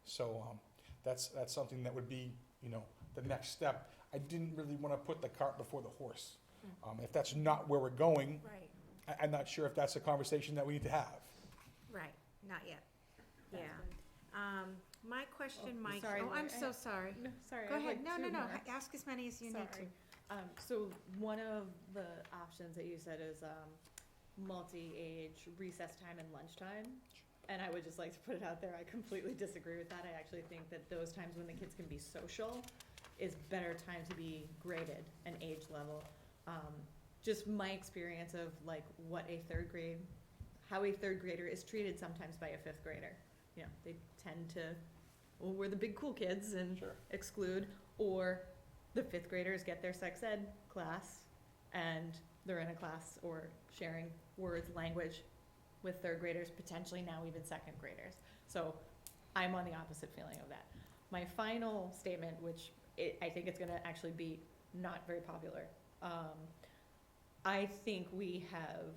So that's something that would be, the next step. I didn't really want to put the cart before the horse. If that's not where we're going, Right, I'm not sure if that's a conversation that we need to have. right, not yet, yeah. That's My question, Mike, sorry, oh, I'm Lori, so sorry. No, sorry. Go I have, ahead, like, no, no, two no, more. ask as many as you need to. Sorry. So one of the options that you said is multi-age recess time and lunchtime. And I would just like to put it out there, I completely disagree with that. I actually think that those times when the kids can be social is better time to be graded and age level. Just my experience of like how a third grader is treated sometimes by a fifth grader. They tend to, well, we're the big cool kids and Sure. exclude, or the fifth graders get their sex ed class and they're in a class or sharing words, language with third graders, potentially now even second graders. So I'm on the opposite feeling of that. My final statement, which I think it's gonna actually be not very popular. I think we have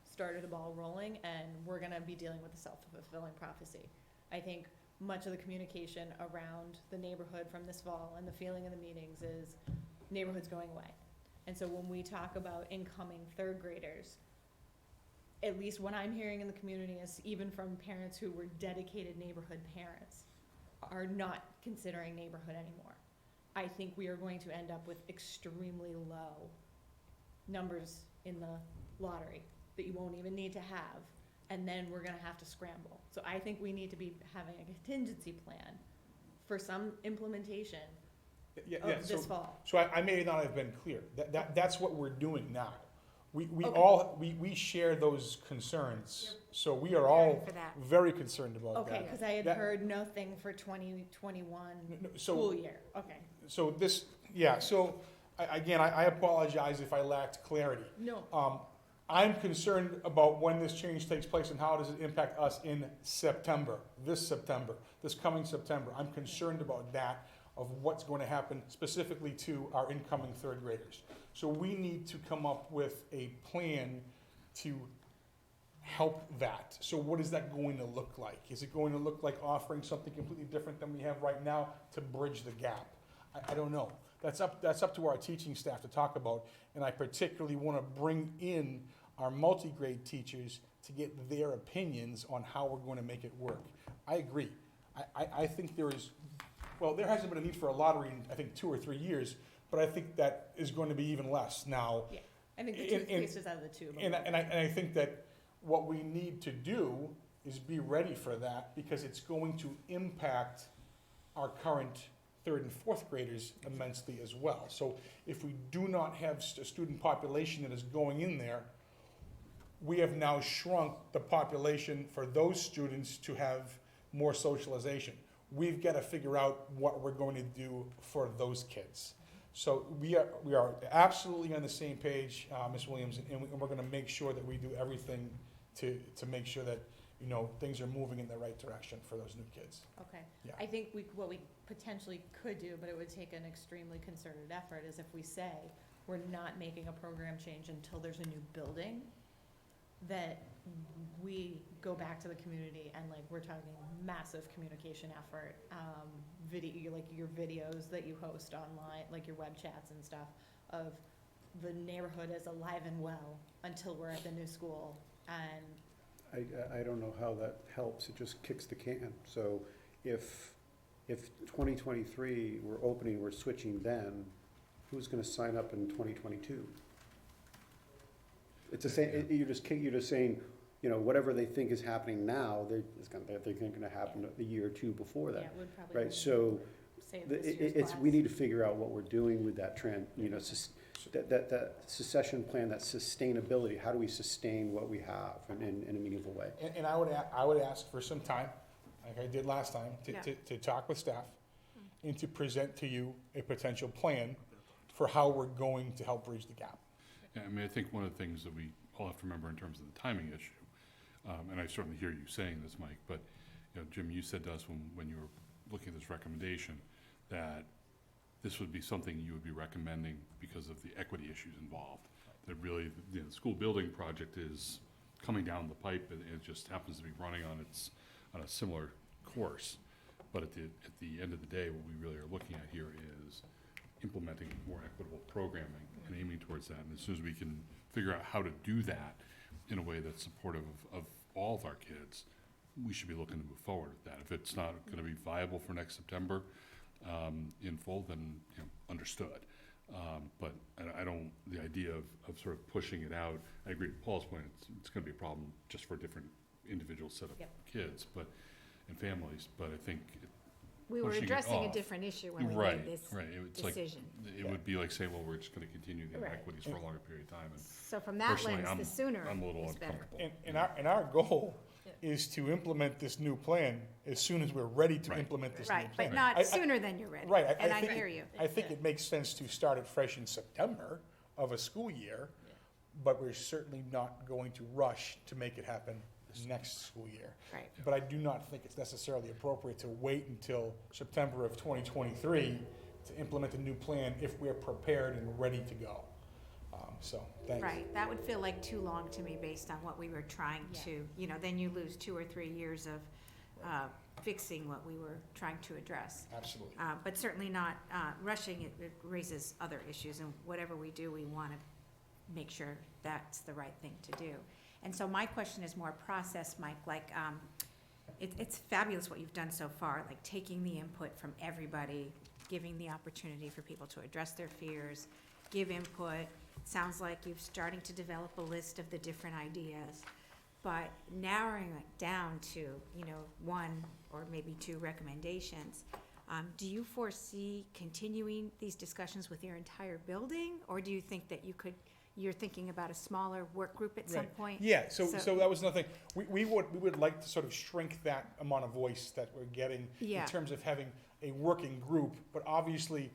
started the ball rolling and we're gonna be dealing with a self-fulfilling prophecy. I think much of the communication around the neighborhood from this fall and the feeling in the meetings is neighborhood's going away. And so when we talk about incoming third graders, at least what I'm hearing in the community is even from parents who were dedicated neighborhood parents are not considering neighborhood anymore. I think we are going to end up with extremely low numbers in the lottery that you won't even need to have, and then we're gonna have to scramble. So I think we need to be having a contingency plan for some implementation of this fall. So I may not have been clear. That's what we're doing now. We Okay. we share those concerns, so we are all For that. very concerned about that. Okay, cause I had That- heard nothing for 2021 No, school year, okay. So this, yeah, so, again, I apologize if I lacked clarity. No, I'm concerned about when this change takes place and how does it impact us in September, this coming September. I'm concerned about that, of what's going to happen specifically to our incoming third graders. So we need to come up with a plan to help that. So what is that going to look like? Is it going to look like offering something completely different than we have right now to bridge the gap? I don't know. That's up to our teaching staff to talk about, and I particularly want to bring in our multi-grade teachers to get their opinions on how we're going to make it work. I agree. I think there hasn't been a need for a lottery in, I think, 2 or 3 years, but I think that is going to be even less now. yeah, I think the And- toothpaste is out of the tube. And I think that what we need to do is be ready for that, because it's going to impact our current third and fourth graders immensely as well. So if we do not have a student population that is going in there, we have now shrunk the population for those students to have more socialization. We've got to figure out what we're going to do for those kids. So we are absolutely on the same page, Ms. Williams, and we're going to make sure that we do everything to make sure that, things are moving in the right direction for those new kids. Okay, Yeah. I think what we potentially could do, but it would take an extremely concerted effort, is if we say we're not making a program change until there's a new building, that we go back to the community and we're talking massive communication effort, like your videos that you host online, like your web chats and stuff, of the neighborhood is alive and well until we're at the new school. And I don't know how that helps, it just kicks the can. So if 2023, we're switching then, who's gonna sign up in 2022? It's the same, you're just saying, whatever they think is happening now, they're gonna happen a year or two before yeah, that, it would probably right? So, save this year's it's, class. we need to figure out what we're doing with that trend, that succession plan, that sustainability, how do we sustain what we have in a meaningful way? And I would ask for some time, like I did last time, Yeah. to talk with staff and to present to you a potential plan for how we're going to help bridge the gap. Yeah, I think one of the things that we all have to remember in terms of the timing issue, and I certainly hear you saying this, Mike, but, Jim, you said to us when you were looking at this recommendation, that this would be something you would be recommending because of the equity issues involved. That really, the school building project is coming down the pipe, and it just happens to be running on a similar course. But at the end of the day, what we really are looking at here is implementing more equitable programming and aiming towards that. And as soon as we can figure out how to do that in a way that's supportive of all of our kids, we should be looking to move forward with that. If it's not gonna be viable for next September, in full, then, understood. But I don't, the idea of sort of pushing it out, I agree with Paul's point, it's gonna be a problem just for a different individual set of Yep. kids, and families, but I think, We were pushing it addressing a off. different issue when we right, made this right, it's like, decision. it would be like saying, well, we're just gonna continue the Right. inequities for a longer period of time, and So from that personally, lens, the sooner I'm a little is better. uncomfortable. And our goal Yeah. is to implement this new plan as soon as we're ready to Right. implement this new Right, plan. but not I- sooner than you're ready. Right, And I think- hear you. I think it makes sense to start it fresh in September of a school year, but we're certainly not going to rush to make it happen next school year. Right. But I do not think it's necessarily appropriate to wait until September of 2023 to implement a new plan if we're prepared and ready to go. So, thanks. Right, that would feel like too long to me based on what we were trying Yeah. to, then you lose 2 or 3 years of fixing what we were trying to address. Absolutely. But certainly not rushing it, it raises other issues, and whatever we do, we want to make sure that's the right thing to do. And so my question is more process, Mike, like, it's fabulous what you've done so far, like taking the input from everybody, giving the opportunity for people to address their fears, give input. Sounds like you're starting to develop a list of the different ideas, but narrowing it down to, 1 or maybe 2 recommendations. Do you foresee continuing these discussions with your entire building, or do you think that you're thinking about a smaller work group at some Right. point? Yeah, so that was another thing. We would like to sort of shrink that amount of voice that we're getting Yeah. in terms of having a working group, but obviously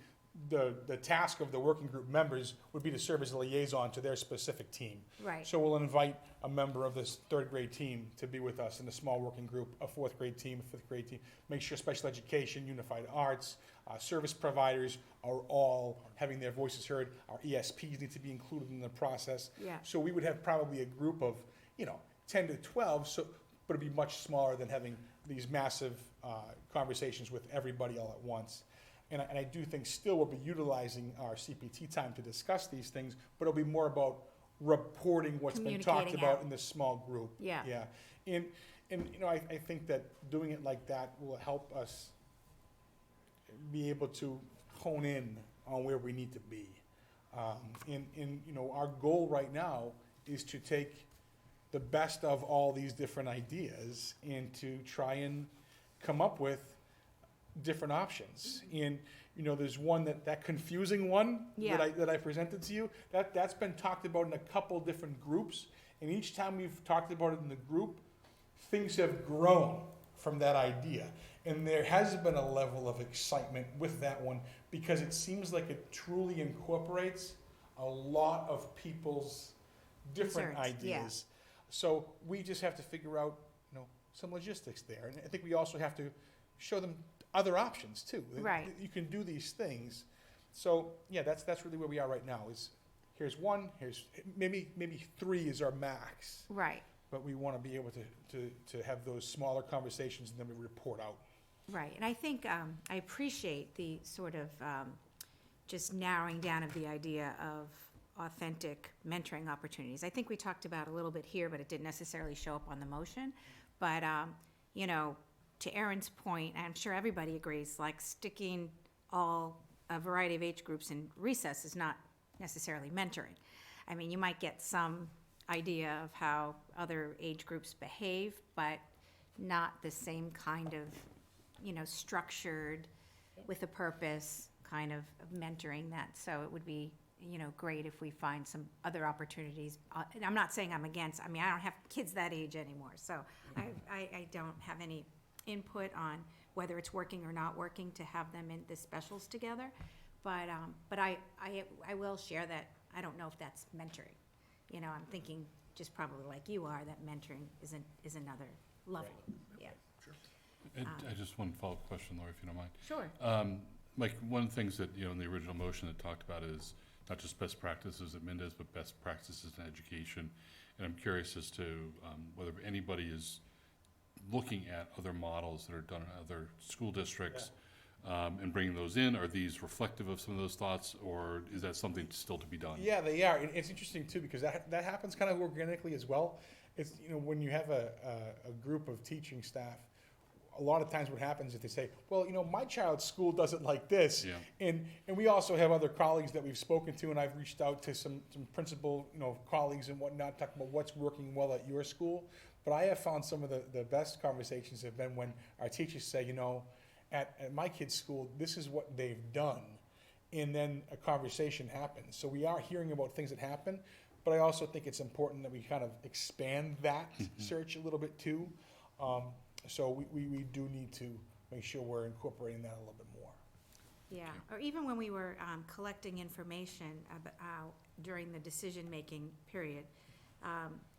the task of the working group members would be to serve as a liaison to their specific team. Right, So we'll invite a member of this 3rd grade team to be with us in a small working group, a 4th grade team, a 5th grade team. Make sure special education, unified arts, service providers are all having their voices heard. Our ESPs need to be included in the process. yeah, So we would have probably a group of, 10 to 12, but it'd be much smaller than having these massive conversations with everybody all at once. And I do think still we'll be utilizing our CPT time to discuss these things, but it'll be more about reporting what's been talked Communicating about out. in this small group. yeah, Yeah, and I think that doing it like that will help us be able to hone in on where we need to be. Our goal right now is to take the best of all these different ideas and to try and come up with different options. And, there's one that confusing one Yeah. that I presented to you, that's been talked about in a couple different groups. And each time we've talked about it in the group, things have grown from that idea. And there has been a level of excitement with that one because it seems like it truly incorporates a lot of people's different Concerns, yeah. ideas. So we just have to figure out, some logistics there. And I think we also have to show them other options too. Right. You can do these things. So, yeah, that's really where we are right now is here's one, here's maybe 3 is our max. right, But we want to be able to have those smaller conversations and then we report out. right. And I think, I appreciate the sort of just narrowing down of the idea of authentic mentoring opportunities. I think we talked about a little bit here, but it didn't necessarily show up on the motion. But, to Erin's point, I'm sure everybody agrees, like sticking a variety of age groups in recess is not necessarily mentoring. I mean, you might get some idea of how other age groups behave, but not the same kind of, structured, with a purpose, kind of mentoring that. So it would be, great if we find some other opportunities. And I'm not saying I'm against, I don't have kids that age anymore, so I don't have any input on whether it's working or not working to have them in the specials together. But I will share that I don't know if that's mentoring. I'm thinking just probably like you are, that mentoring is another level. Yeah. And I just one follow-up question, Laura, if you don't mind. Sure. Mike, one of the things that, in the original motion that talked about is not just best practices at Mendez, but best practices in education. And I'm curious as to whether anybody is looking at other models that are done in other school districts, and bringing those in? Are these reflective of some of those thoughts, or is that something still to be done? Yeah, they are. And it's interesting too, because that happens kind of organically as well. It's, when you have a group of teaching staff, a lot of times what happens is they say, well, my child's school does it like this. Yeah. And we also have other colleagues that we've spoken to, and I've reached out to some principal, colleagues and whatnot, talking about what's working well at your school. But I have found some of the best conversations have been when our teachers say, at my kid's school, this is what they've done. And then a conversation happens. So we are hearing about things that happen, but I also think it's important that we kind of expand that search a little bit too. So we do need to make sure we're incorporating that a little bit more. Yeah, or even when we were collecting information about, during the decision-making period,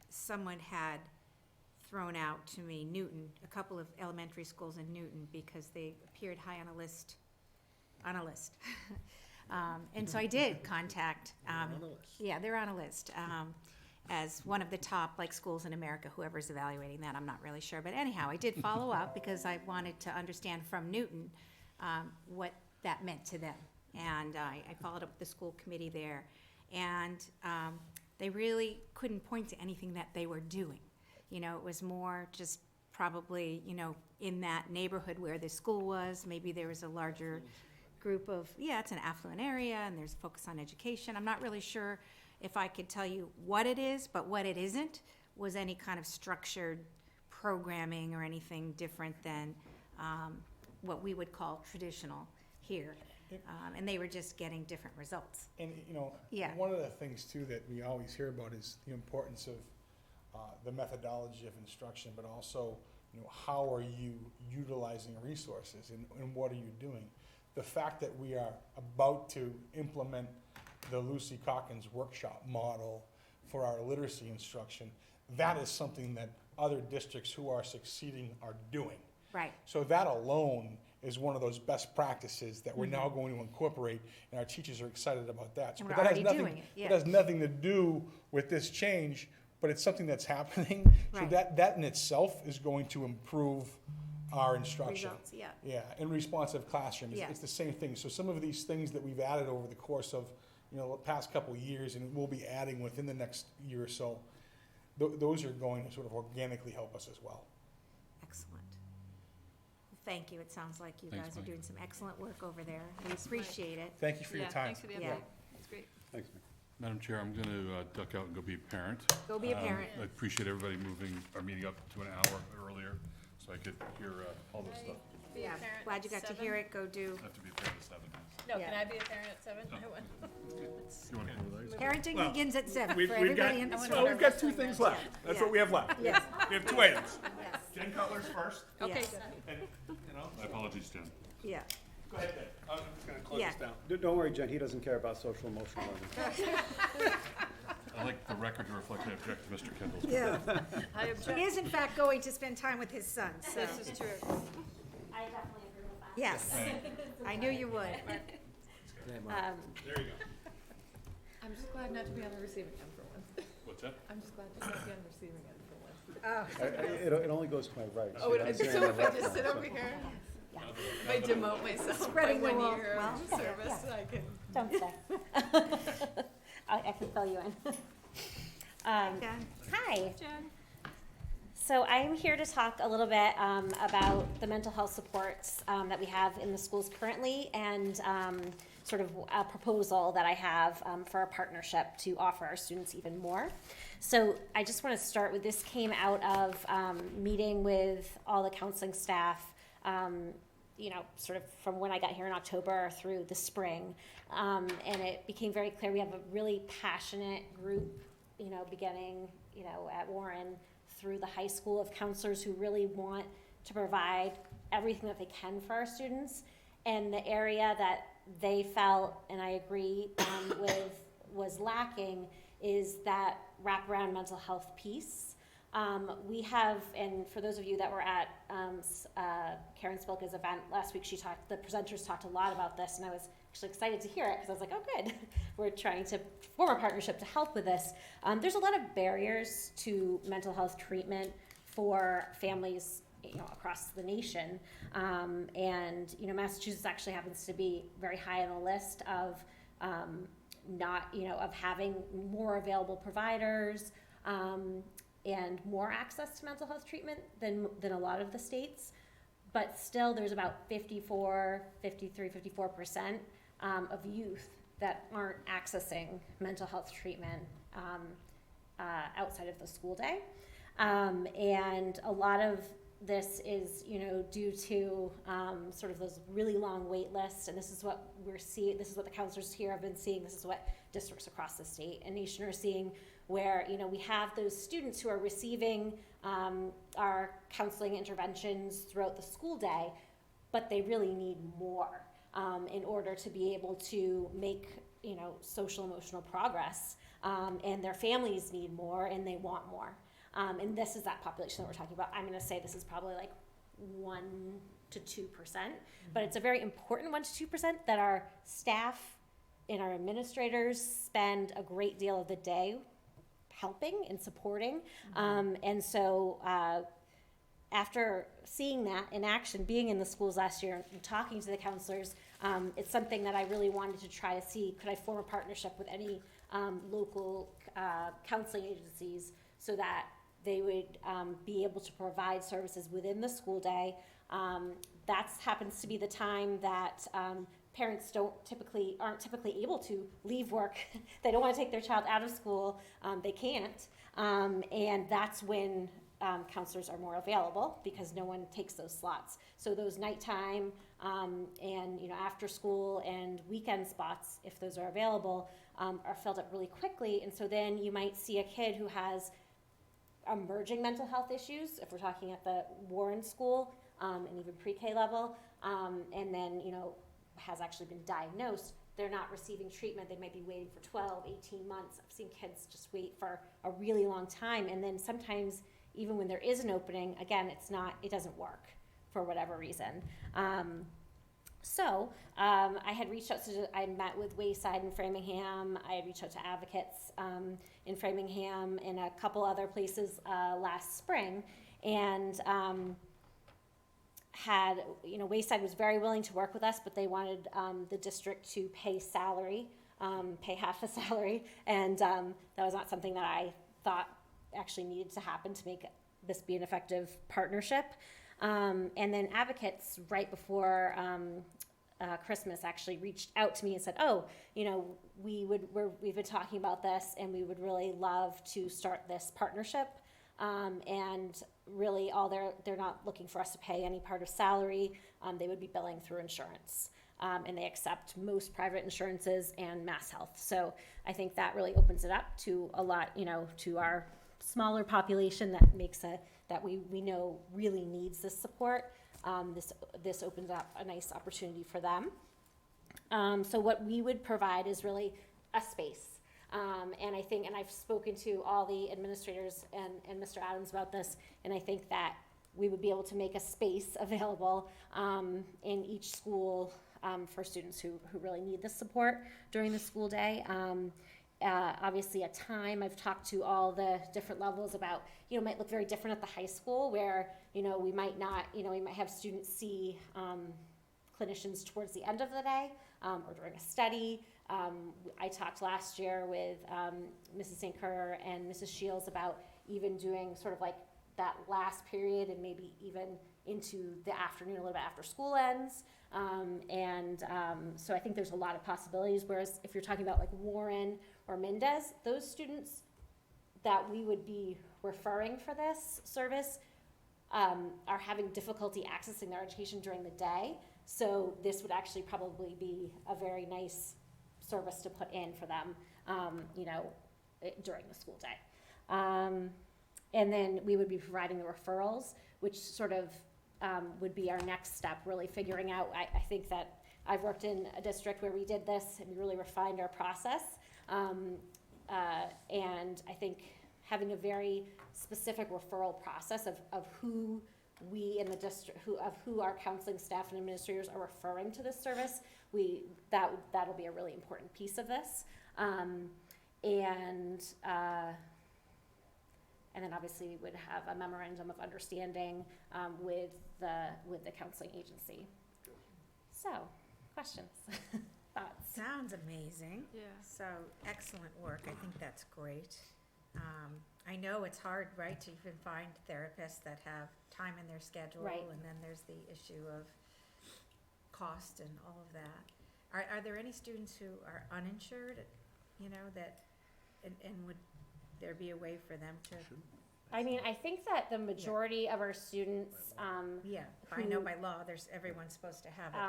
someone had thrown out to me Newton, a couple of elementary schools in Newton, because they appeared high on a list. And so I did contact, yeah, they're on a list, as one of the top schools in America. Whoever's evaluating that, I'm not really sure. But anyhow, I did follow up because I wanted to understand from Newton what that meant to them. And I followed up with the school committee there, and they really couldn't point to anything that they were doing. It was more just probably, in that neighborhood where the school was, maybe there was a larger group of, it's an affluent area and there's focus on education. I'm not really sure if I could tell you what it is, but what it isn't was any kind of structured programming or anything different than what we would call traditional here. And they were just getting different results. And, Yeah. one of the things too that we always hear about is the importance of the methodology of instruction, but also, how are you utilizing resources and what are you doing? The fact that we are about to implement the Lucy Calkins workshop model for our literacy instruction, that is something that other districts who are succeeding are doing. Right. So that alone is one of those best practices that we're now going to incorporate, and our teachers are excited about that. And But we're that has already nothing- doing it, yeah. It has nothing to do with this change, but it's something that's happening. So Right. that in itself is going to improve our instruction. Results, yeah. Yeah, in responsive classrooms, Yeah. it's the same thing. So some of these things that we've added over the course of, the past couple of years, and we'll be adding within the next year or so, those are going to sort of organically help us as well. Excellent. Thank you. It sounds like you Thanks, guys are Mike. doing some excellent work over there. We appreciate it. Thank you for your time. Thanks for the Yeah. update. That's great. Thanks, Mike. Madam Chair, I'm going to duck out and go be a parent. Go be a parent. I appreciate everybody moving our meeting up to an hour earlier so I could hear all this stuff. Be a Yeah, parent glad you at got to 7? hear it. Go do. I have to be a parent at 7. No, Yeah. can I be a parent at 7? I want. You want to go with those? Parenting Well, begins at 7 We've for got, everybody in this well, room. well, we've got two things left. That's Yeah. what we have left. Yes, We have two items. yes, Jen Cutler's first, Okay. yes. and, My apologies, Jen. Yeah, go ahead, Dave. I'm just gonna close Yeah. this down. Don't worry, Jen, he doesn't care about social emotional learning. I'd like the record to reflect I object to Mr. Kendall's. yeah. I He object. is in fact going to spend time with his son, so, This is true. I definitely agree with that. yes. I knew you would. There you go. I'm just glad not to be on the receiving end for once. What's that? I'm just glad to not be on the receiving end for once. Oh, It only goes to my right. Oh, I so sit on the if I left just now, sit so- over here, if I demote myself by Spreading the 1 wealth. year Well, of yeah, service, I can. Don't say. I can fill you in. yeah. Hi. Jen? So I'm here to talk a little bit about the mental health supports that we have in the schools currently, and sort of a proposal that I have for a partnership to offer our students even more. So I just want to start with, this came out of meeting with all the counseling staff, sort of from when I got here in October through the spring. And it became very clear we have a really passionate group, beginning, at Warren through the high school, of counselors who really want to provide everything that they can for our students. And the area that they felt, and I agree with, was lacking is that wraparound mental health piece. We have, and for those of you that were at Karen Spilka's event last week, the presenters talked a lot about this, and I was actually excited to hear it because I was like, oh good, we're trying to form a partnership to help with this. There's a lot of barriers to mental health treatment for families across the nation. And, Massachusetts actually happens to be very high on the list of, of having more available providers, and more access to mental health treatment than a lot of the states. But still, there's about 54% of youth that aren't accessing mental health treatment outside of the school day. And a lot of this is, due to sort of those really long wait lists, and this is what we're seeing, this is what the counselors here have been seeing, this is what districts across the state and nation are seeing, where, we have those students who are receiving our counseling interventions throughout the school day, but they really need more in order to be able to make, social emotional progress, and their families need more and they want more. And this is that population that we're talking about. I'm going to say this is probably like 1 to 2%, but it's a very important 1 to 2% that our staff and our administrators spend a great deal of the day helping and supporting. And so after seeing that in action, being in the schools last year and talking to the counselors, it's something that I really wanted to try to see, could I form a partnership with any local counseling agencies so that they would be able to provide services within the school day. That happens to be the time that parents aren't typically able to leave work. They don't want to take their child out of school. They can't. And that's when counselors are more available because no one takes those slots. So those nighttime and after school and weekend spots, if those are available, are filled up really quickly. And so then you might see a kid who has emerging mental health issues, if we're talking at the Warren School and even pre-K level, and then has actually been diagnosed. They're not receiving treatment. They might be waiting for 12, 18 months. I've seen kids just wait for a really long time, and then sometimes even when there is an opening, again, it doesn't work for whatever reason. So I had reached out I met with Wayside in Framingham. I had reached out to Advocates in Framingham and a couple other places last spring, and Wayside was very willing to work with us, but they wanted the district to pay half the salary, and that was not something that I thought actually needed to happen to make this be an effective partnership. And then Advocates, right before Christmas, actually reached out to me and said, we've been talking about this and we would really love to start this partnership. And really they're not looking for us to pay any part of salary. They would be billing through insurance. And they accept most private insurances and Mass Health. So I think that really opens it up to a lot, to our smaller population that we know really needs this support. This opens up a nice opportunity for them. So what we would provide is really a space. And I've spoken to all the administrators and Mr. Adams about this, and I think that we would be able to make a space available in each school for students who really need this support during the school day. Obviously a time, I've talked to all the different levels about, it might look very different at the high school where, we might have students see clinicians towards the end of the day or during a study. I talked last year with Mrs. St. Kerr and Mrs. Shields about even doing sort of like that last period and maybe even into the afternoon, a little bit after school ends. So I think there's a lot of possibilities, whereas if you're talking about like Warren or Mendez, those students that we would be referring for this service are having difficulty accessing their education during the day. So this would actually probably be a very nice service to put in for them, during the school day. And then we would be providing the referrals, which sort of would be our next step, really figuring out, I think that I've worked in a district where we did this and we really refined our process. And I think having a very specific referral process of who we in the district, who our counseling staff and administrators are referring to this service, that'll be a really important piece of this. And and then obviously we would have a memorandum of understanding, with the counseling agency. So, questions, thoughts? Sounds amazing. Yeah. So, excellent work. I think that's great. I know it's hard, right, to even find therapists that have time in their schedule. Right. And then there's the issue of cost and all of that. Are there any students who are uninsured, that, and would there be a way for them to? I mean, I think that the majority of our students, Yeah, I know who- by law, everyone's supposed to have it,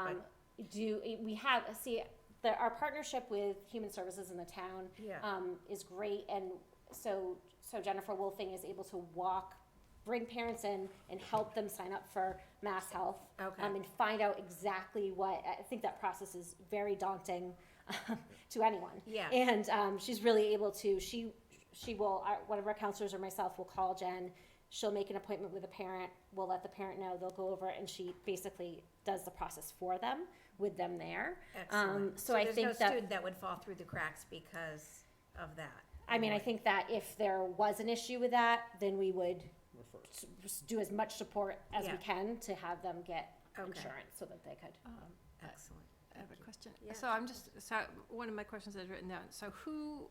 our partnership with Human Services in the town, but, yeah. is great, and so Jennifer Wolfing is able to bring parents in and help them sign up for Mass Health. Okay. And find out exactly I think that process is very daunting to anyone. Yeah. And she's really able to, she will, one of our counselors or myself will call Jen, she'll make an appointment with a parent, we'll let the parent know, they'll go over it, and she basically does the process for them, with them there. Excellent. So I think there's no that- student that would fall through the cracks because of that? I mean, I think that if there was an issue with that, then we would do as much support as we Yeah. can to have them get Okay. insurance so that they could. Excellent. I have a question. Yeah. So one of my questions is written down. So who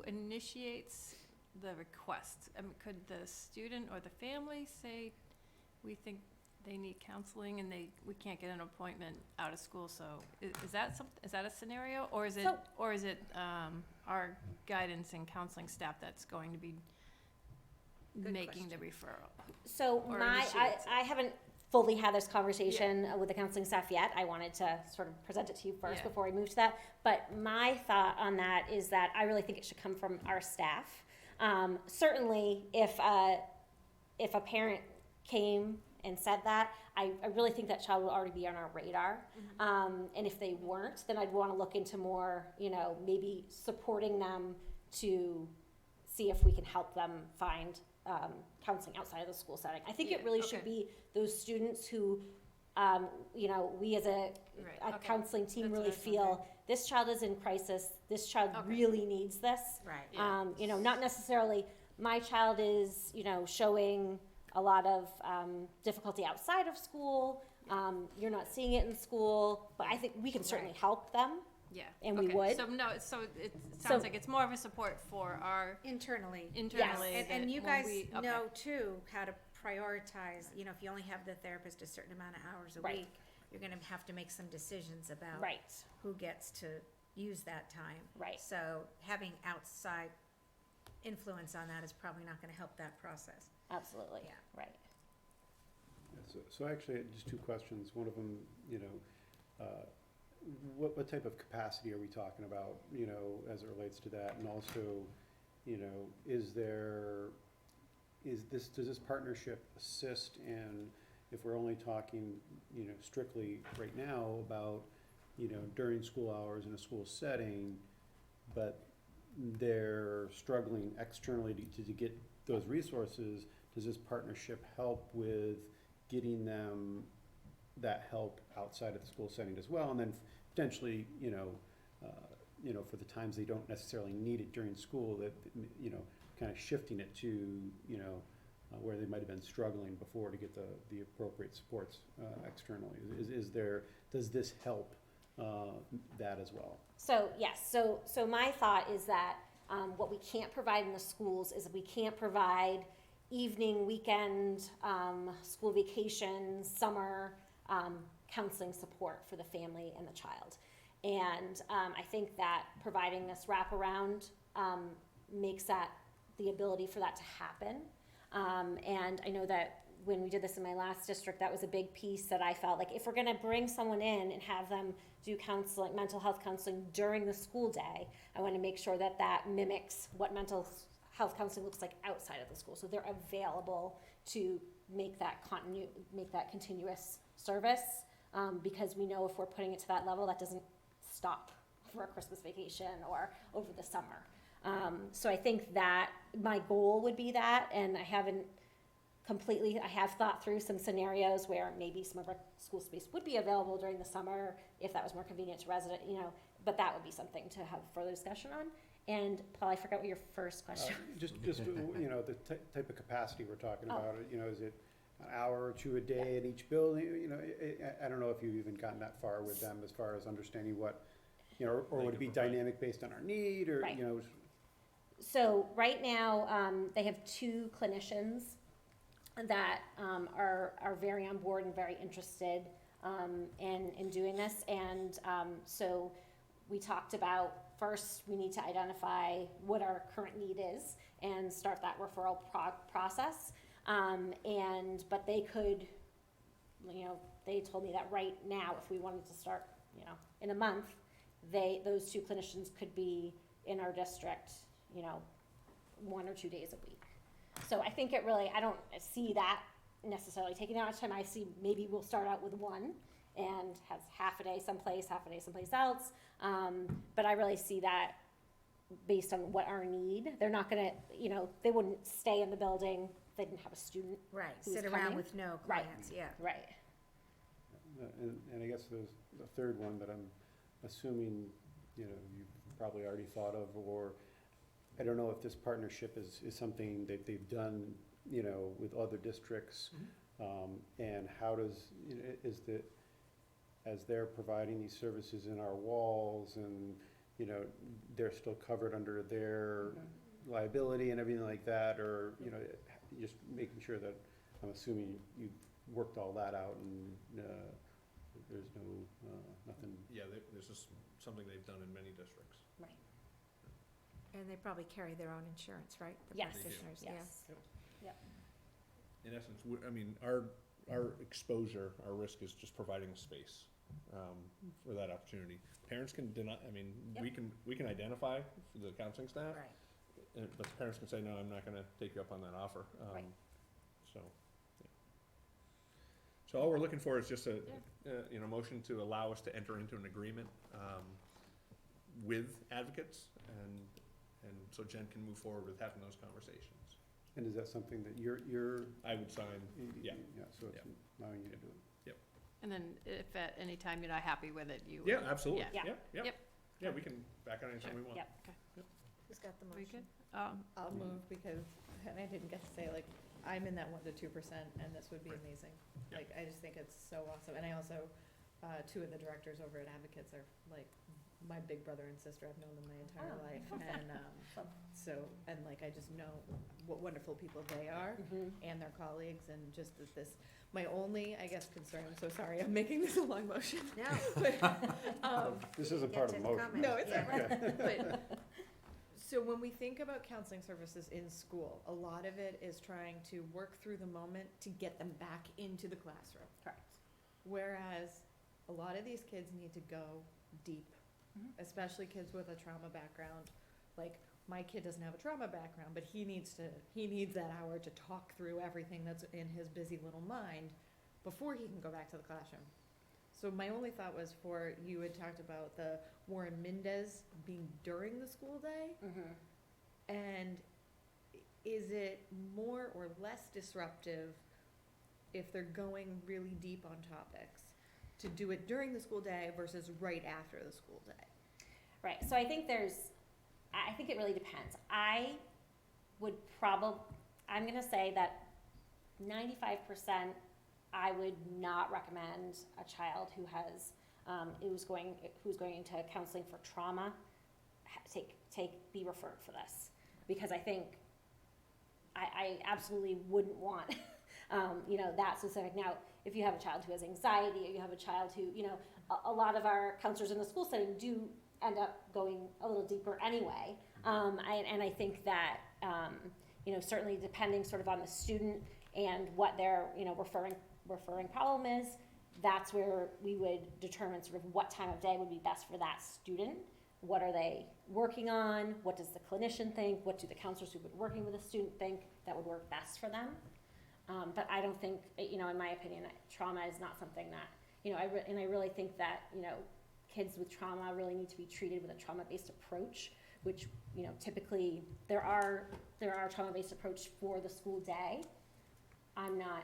initiates the request? I mean, could the student or the family say, we think they need counseling and we can't get an appointment out of school, so is that a scenario? Or is it, our guidance and counseling staff that's going to be Good making the question. referral? So Or I initiates it. haven't fully had this conversation with the counseling staff yet. I wanted to sort of present it to you first Yeah. before we move to that. But my thought on that is that I really think it should come from our staff. Certainly, if a parent came and said that, I really think that child would already be on our radar. And if they weren't, then I'd want to look into more, maybe supporting them to see if we can help them find counseling outside of the school setting. I think it Yeah, really should okay. be those students who, we as a Right, okay. counseling team That's what really I was feel, wondering. this child is in crisis, this child Okay. really needs this. Right. Yeah. Not necessarily, my child is, showing a lot of difficulty outside of school, you're not seeing it in school, but I think we can certainly Right. help them. Yeah. And we okay. would. So it sounds like it's more of a support for our Internally. internally. And that you when guys we- okay. know too how to prioritize, if you only have the therapist a certain amount of hours a Right. week, you're gonna have to make some decisions about Right, who gets to use that time. right. So having outside influence on that is probably not gonna help that process. Absolutely, Yeah. right. So actually, just two questions. One of them, what type of capacity are we talking about, as it relates to that? And also, does this partnership assist in, if we're only talking, strictly right now about, during school hours in a school setting, but they're struggling externally to get those resources, does this partnership help with getting them that help outside of the school setting as well? And then potentially, for the times they don't necessarily need it during school, that, kind of shifting it to, where they might have been struggling before to get the appropriate supports externally. Does this help that as well? So, yes, so my thought is that what we can't provide in the schools is we can't provide evening, weekend, school vacations, summer counseling support for the family and the child. And I think that providing this wraparound makes that the ability for that to happen. And I know that when we did this in my last district, that was a big piece that I felt like if we're gonna bring someone in and have them do counseling, mental health counseling during the school day, I wanna make sure that that mimics what mental health counseling looks like outside of the school. So they're available to make that continuous service, because we know if we're putting it to that level, that doesn't stop for a Christmas vacation or over the summer. So I think that my goal would be that, and I have thought through some scenarios where maybe some of our school space would be available during the summer if that was more convenient to resident, but that would be something to have further discussion on. And Paul, I forgot what your first question. Just, you know, the type of capacity we're talking Oh. about, you know, is it an hour or two a day in each building? You know, I don't know if you've even gotten that far with them as far as understanding what, you know, or would it be dynamic based on our need, or, Right. you know? So right now, they have 2 clinicians that are very on board and very interested in doing this. And so we talked about, first, we need to identify what our current need is and start that referral process. But they could, you know, they told me that right now, if we wanted to start, you know, in a month, those 2 clinicians could be in our district, you know, 1 or 2 days a week. So I think it really, I don't see that necessarily taking that much time. I see maybe we'll start out with 1 and have half a day someplace, half a day someplace else. But I really see that based on what our need. They're not gonna, you know, they wouldn't stay in the building if they didn't have a student. Right, Who's sit around coming? with no Right. clients, yeah. Right. And I guess there's the third one that I'm assuming, you know, you've probably already thought of, or I don't know if this partnership is something that they've done, you know, with other districts. And how does, you know, as they're providing these services in our walls, and, you know, they're still covered under their liability and everything like that, or, you know, just making sure that, I'm assuming you've worked all that out, and there's nothing. Yeah, this is something they've done in many districts. Right. And they probably carry their own insurance, right? The Yes. practitioners, yeah. Yes. In essence, I mean, our exposure, our risk is just providing a space for that opportunity. Parents can deny, I mean, Yep. we can identify for the counseling staff, Right. but the parents can say, no, I'm not gonna take you up on that offer. Right. So, yeah. So all we're looking for is just a, you know, motion to allow us to enter into an agreement with advocates, and so Jen can move forward with having those conversations. And is that something that you're? I would sign, yeah. Yeah, so it's allowing you to do it. And then if at any time you're not happy with it, you would. Yeah, absolutely, Yeah. yeah. Yeah, we can back out anytime Sure. we want. Yep. Who's got the We motion? good? I'll move because, and I didn't get to say, like, I'm in that 1 to 2%, and this would be Right. amazing. Yeah. Like, I just think it's so awesome, and I also, 2 of the directors over at Advocates are like my big brother and sister. I've known them my entire Oh. life, and so, and like, I just know what wonderful people they are, and their colleagues, and just that this, my only, I guess, concern, I'm so sorry, I'm making this a long motion. No. This isn't Get part of to the motion. comment. No, it's Yeah. okay. But, so when we think about counseling services in school, a lot of it is trying to work through the moment to get them back into the classroom. Correct. Whereas a lot of these kids need to go deep, especially kids with a trauma background. Like, my kid doesn't have a trauma background, but he needs that hour to talk through everything that's in his busy little mind before he can go back to the classroom. So my only thought was, for, you had talked about the Warren Mendez being during the school day, and is it more or less disruptive if they're going really deep on topics to do it during the school day versus right after the school day? Right, so I think it really depends. I'm gonna say that 95%, I would not recommend a child who has, who's going into counseling for trauma, be referred for this. Because I think, I absolutely wouldn't want, you know, that specific. Now, if you have a child who has anxiety, or you have a child who, you know, a lot of our counselors in the school setting do end up going a little deeper anyway. And I think that, you know, certainly depending sort of on the student and what their, you know, referring problem is, that's where we would determine sort of what time of day would be best for that student. What are they working on? What does the clinician think? What do the counselors who've been working with a student think that would work best for them? But I don't think, you know, in my opinion, trauma is not something that, you know, I really think that, you know, kids with trauma really need to be treated with a trauma-based approach, which, you know, typically there are trauma-based approach for the school day. I'm not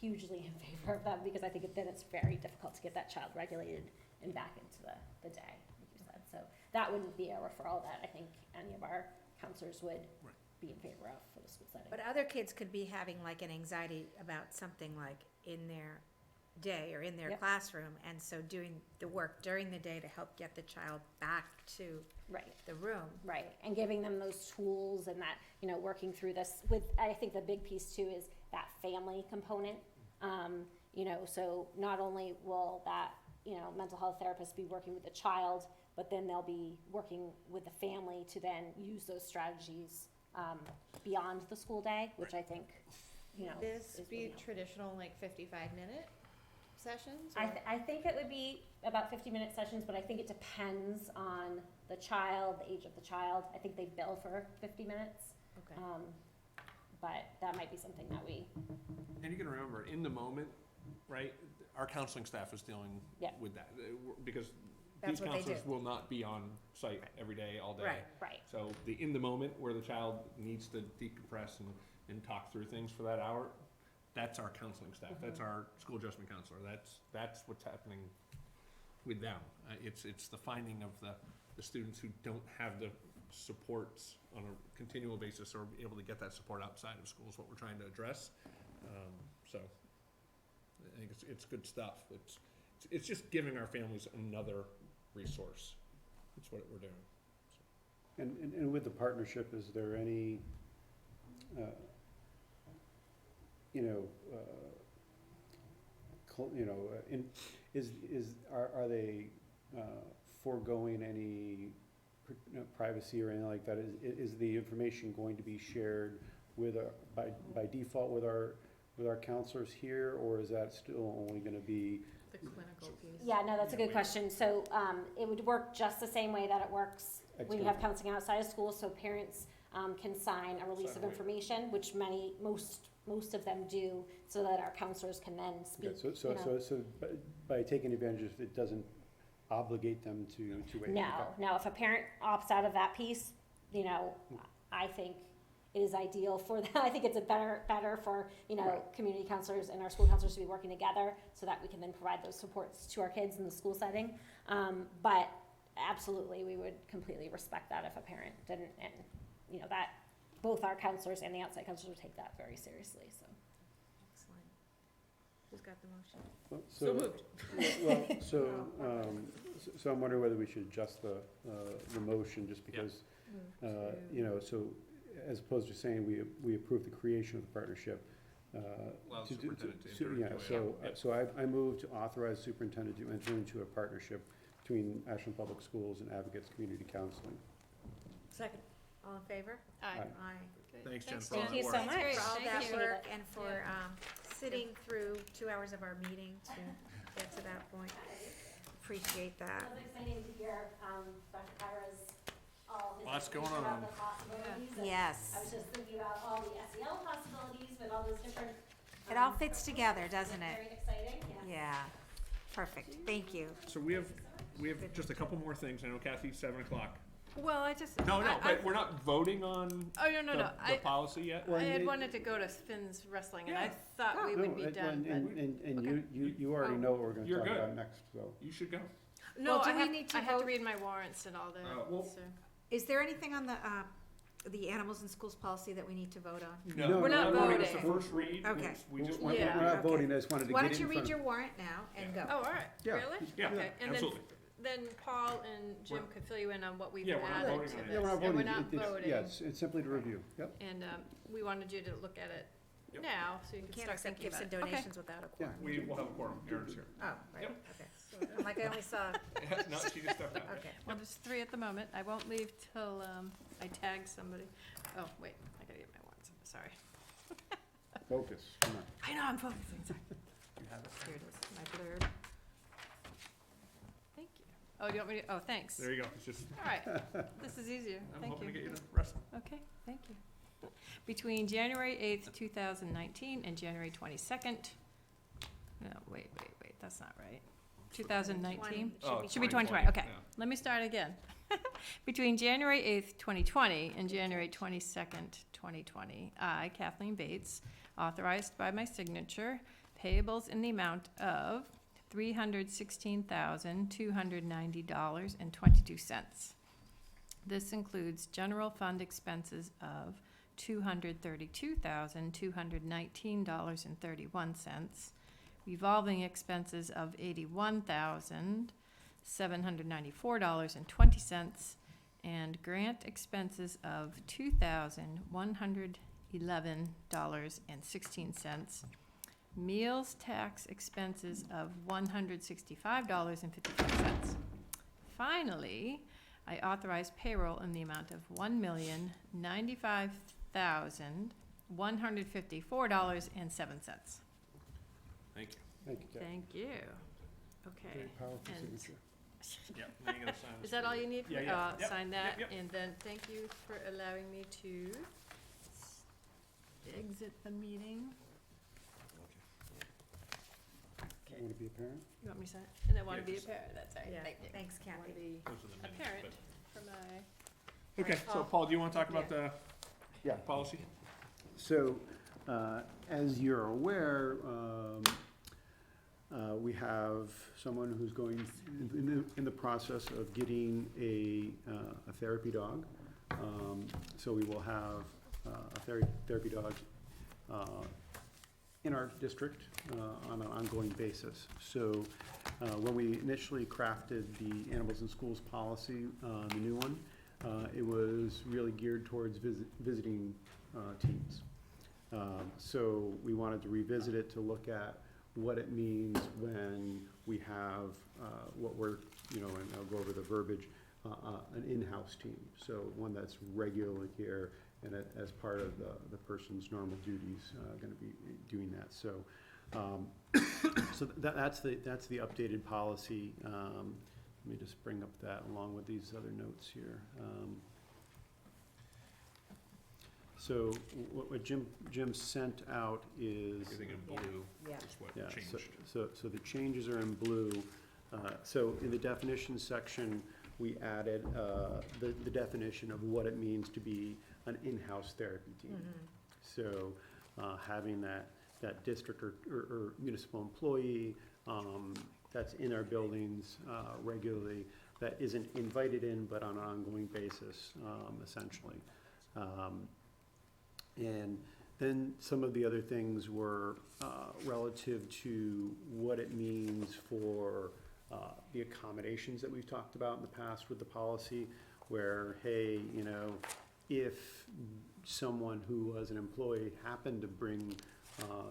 hugely in favor of that, because I think then it's very difficult to get that child regulated and back into the day, like you said. So that wouldn't be a referral that I think any of our counselors would be in favor of for the school setting. But other kids could be having like an anxiety about something like in their day or in their Yep. classroom, and so doing the work during the day to help get the child back to Right. the room. Right, and giving them those tools and that, working through this with, I think the big piece too is that family component. So not only will that, mental health therapist be working with the child, but then they'll be working with the family to then use those strategies, beyond the school day, which I think, This is be really helpful. traditional, like 55-minute sessions? I think it would be about 50-minute sessions, but I think it depends on the child, the age of the child. I think they bill for 50 minutes. Okay. But that might be something that we, And you can remember, in the moment, right, our counseling staff is dealing Yeah. with that, because That's these what they counselors do. will not be on site every day, all day. Right. right, So the in the moment where the child needs to decompress and talk through things for that hour, that's our counseling staff, that's our school adjustment counselor, that's what's happening with them. It's the finding of the students who don't have the supports on a continual basis or be able to get that support outside of school is what we're trying to address. So I think it's good stuff. It's just giving our families another resource. That's what we're doing. And with the partnership, is there any, are they foregoing any privacy or anything like that? Is the information going to be shared with, by default with our counselors here, or is that still only gonna be? The clinical piece. yeah, no, that's a good question. So, it would work just the same way that it works when you have counseling outside of school, so parents, can sign a release Sign of a waiver. information, which most of them do, so that our counselors can then speak, Okay, so by taking advantage of it, doesn't obligate them to wait? No, if a parent opts out of that piece, I think it is ideal for them. I think it's better for, Right. community counselors and our school counselors to be working together so that we can then provide those supports to our kids in the school setting. But absolutely, we would completely respect that if a parent didn't, and, that both our counselors and the outside counselors would take that very seriously, so. Excellent. Who's got the motion? Well, So moved. So I'm wondering whether we should adjust the motion, just because, so as opposed to saying we approve the creation of the partnership. Allow the to do- superintendent to to- enter Yeah, into it. so I move to authorize superintendent to enter into a partnership between Ashland Public Schools and Advocates Community Counseling. Second. All in favor? Aye. Aye. Great. Thanks, Jen, Thanks, for all Thank that you work. so much. Great, For all thank that you. work and for, Yeah. sitting through 2 hours of our meeting to get to that point. Appreciate that. It was exciting to hear, Dr. Kyra's, all his Lots going information about on. the possibilities. and Yes. I was just thinking about all the SEL possibilities with all those different. It all fits together, doesn't Very it? exciting, yeah. Yeah. Perfect. Thank you. So we have just a couple more things. I know Kathy, 7:00. Well, I just. No, I- but we're not voting on Oh, no. the policy yet? I had wanted to go to Finn's wrestling, and I Yeah. thought we No, would be done, but. And you already know what we're gonna You're talk good. about next, so. You should go. No, Well, do I we have, need to I have to vote? read my warrants and all that, well- so. Is there anything on the animals in schools policy that we need to vote on? No, We're not voting. It's the first read. Okay. We just We're want Yeah. we're not Okay. voting, I just wanted to Why get don't it you in read front your of. warrant now and go? Oh, all right, Yeah. really? Yeah, Okay, and absolutely. then Paul and Jim could fill you in on what we've Yeah, we're not added voting to on it. this. Yeah, we're not And voting. we're not It's- voting. Yes, it's simply to review, yep. And, we wanted you to look at it Yep. now, so you We can can't start accept thinking gifts about and it. Okay. donations without a quorum. We will have a quorum. Aaron's here. Oh, right, Yep. okay. I'm like, I only saw, No, she just stepped out. okay. Well, there's 3 at the moment. I won't leave till, I tag somebody. Oh, wait, I gotta get my warrants, sorry. Focus, come on. I know, I'm focusing, sorry. You have it. Here it is, my blurb. Thank you. Oh, you want me to, oh, thanks. There you go. It's just, All right, this is easier, I'm thank hoping to you. get you to wrestle. Okay, thank you. Between January 8th, 2019 and January 22nd, no, wait, that's not right. 2019? Should be 2020, okay. Let me start again. Between January 8th, 2020 and January 22nd, 2020, I, Kathleen Bates, authorized by my signature, payables in the amount of $316,290.22. This includes general fund expenses of $232,219.31, revolving expenses of $81,794.20, and grant expenses of $2,111.16, meals tax expenses of $165.55. Finally, I authorize payroll in the amount of $1,095,154.07. Thank you. Thank you, Kathy. Thank you. Okay. Very powerful And- signature. Yeah, now you gotta sign this. Is that all you need? Yeah, yeah. Yep, Sign that, yep. and then thank you for allowing me to exit the meeting. Okay, Want to be a parent? you want me to sign? And I want to Yeah, be a just- parent, that's right, Yeah, thank you. thanks, I want to Kathy. be Those are the a minutes, parent for my, but- Okay, so Paul, do you wanna talk about the Yeah. policy? So, as you're aware, we have someone who's going in the process of getting a therapy dog. So we will have a therapy dog in our district on an ongoing basis. So when we initially crafted the Animals in Schools policy, the new one, it was really geared towards visiting teams. So we wanted to revisit it to look at what it means when we have what we're, and I'll go over the verbiage, an in-house team. So one that's regularly here and as part of the person's normal duties, gonna be doing that. So, so that's the updated policy. Let me just bring up that along with these other notes here. So what Jim sent out is. Everything in blue Yeah. is what Yeah, changed. so the changes are in blue. So in the definition section, we added the definition of what it means to be an in-house therapy team. So having that district or municipal employee that's in our buildings regularly, that isn't invited in, but on an ongoing basis, essentially. And then some of the other things were relative to what it means for the accommodations that we've talked about in the past with the policy, where, hey, if someone who was an employee happened to bring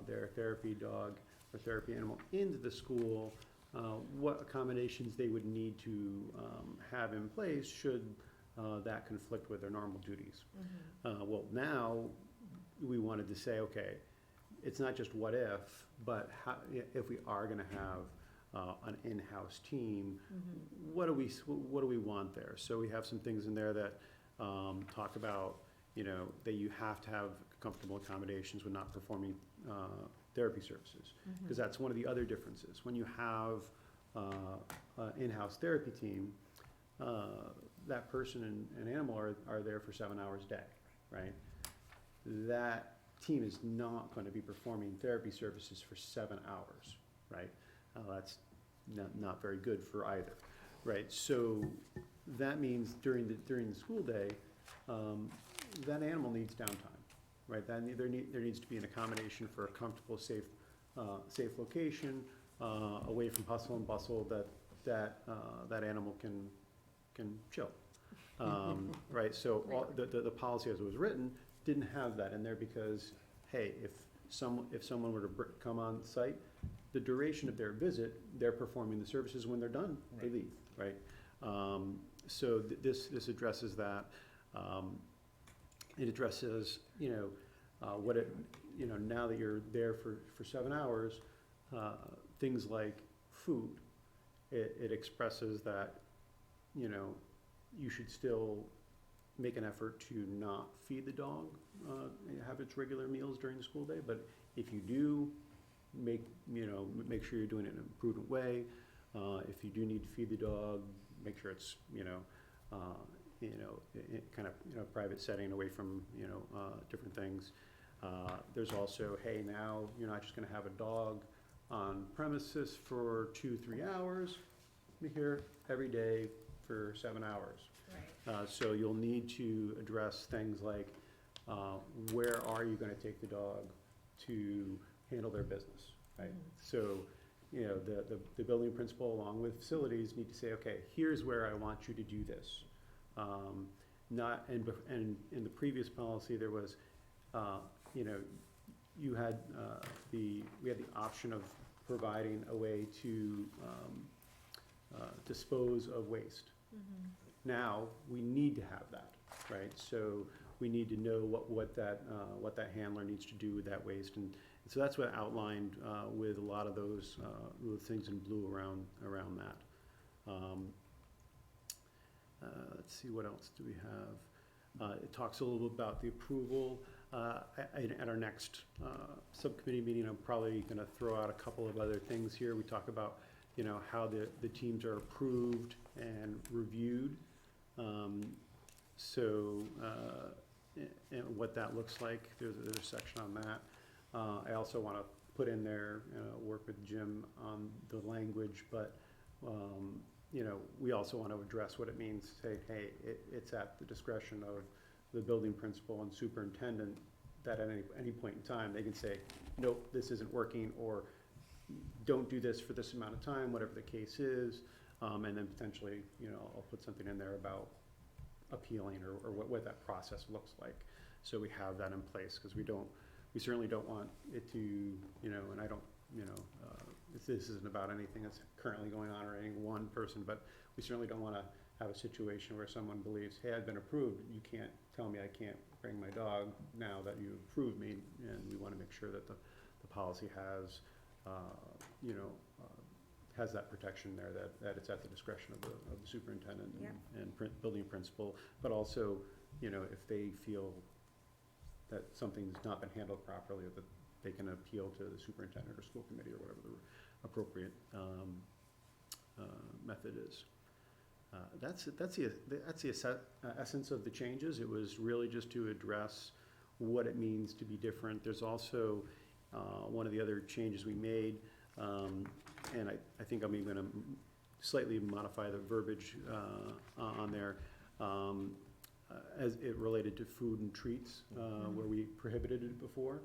their therapy dog or therapy animal into the school, what accommodations they would need to have in place should that conflict with their normal duties. Well, now, we wanted to say, okay, it's not just what if, but how, if we are gonna have an in-house team, what do we want there? So we have some things in there that talk about, that you have to have comfortable accommodations when not performing therapy services. Because that's one of the other differences. When you have an in-house therapy team, that person and animal are there for 7 hours a day, right? That team is not going to be performing therapy services for 7 hours, right? That's not very good for either, right? So that means during the school day, that animal needs downtime, right? There needs to be an accommodation for a comfortable, safe location, away from hustle and bustle that animal can chill, right? So the policy as it was written didn't have that in there because, hey, if someone were to come on site, the duration of their visit, they're performing the services. When they're done, they leave, right? So this addresses that. It addresses, what it, now that you're there for 7 hours, things like food. It expresses that, you should still make an effort to not feed the dog, have its regular meals during the school day, but if you do, make sure you're doing it in a prudent way. If you do need to feed the dog, make sure it's, kind of, private setting away from, different things. There's also, hey, now you're not just gonna have a dog on premises for 2-3 hours, be here every day for 7 hours. Right. So you'll need to address things like, where are you gonna take the dog to handle their business, right? So, you know, the building principal along with facilities need to say, okay, here's where I want you to do this. Not, and in the previous policy, there was, you know, you had, we had the option of providing a way to, dispose of waste. Now, we need to have that, right? So we need to know what that handler needs to do with that waste. And so that's what outlined with a lot of those things in blue around that. Let's see, what else do we have? It talks a little bit about the approval. At our next subcommittee meeting, I'm probably going to throw out a couple of other things here. We talk about, you know, how the teams are approved and reviewed. And what that looks like. There's a section on that. I also want to put in there, work with Jim on the language, but you know, we also want to address what it means to say, hey, it's at the discretion of the building principal and superintendent that at any point in time, they can say, nope, this isn't working, or don't do this for this amount of time, whatever the case is. And then potentially, you know, I'll put something in there about appealing or what that process looks like. So we have that in place, because we certainly don't want it to, you know, and I don't, you know, this isn't about anything that's currently going on or any one person, but we certainly don't want to have a situation where someone believes, hey, I've been approved, you can't tell me I can't bring my dog now that you approved me. And we want to make sure that the policy has, you know, has that protection there, that it's at the discretion of the superintendent and building principal, but also, you know, if they feel that something's not been handled properly, that they can appeal to the superintendent or school committee or whatever the appropriate method is. That's the essence of the changes. It was really just to address what it means to be different. There's also one of the other changes we made, and I think I'm even going to slightly modify the verbiage on there, as it related to food and treats, where we prohibited it before.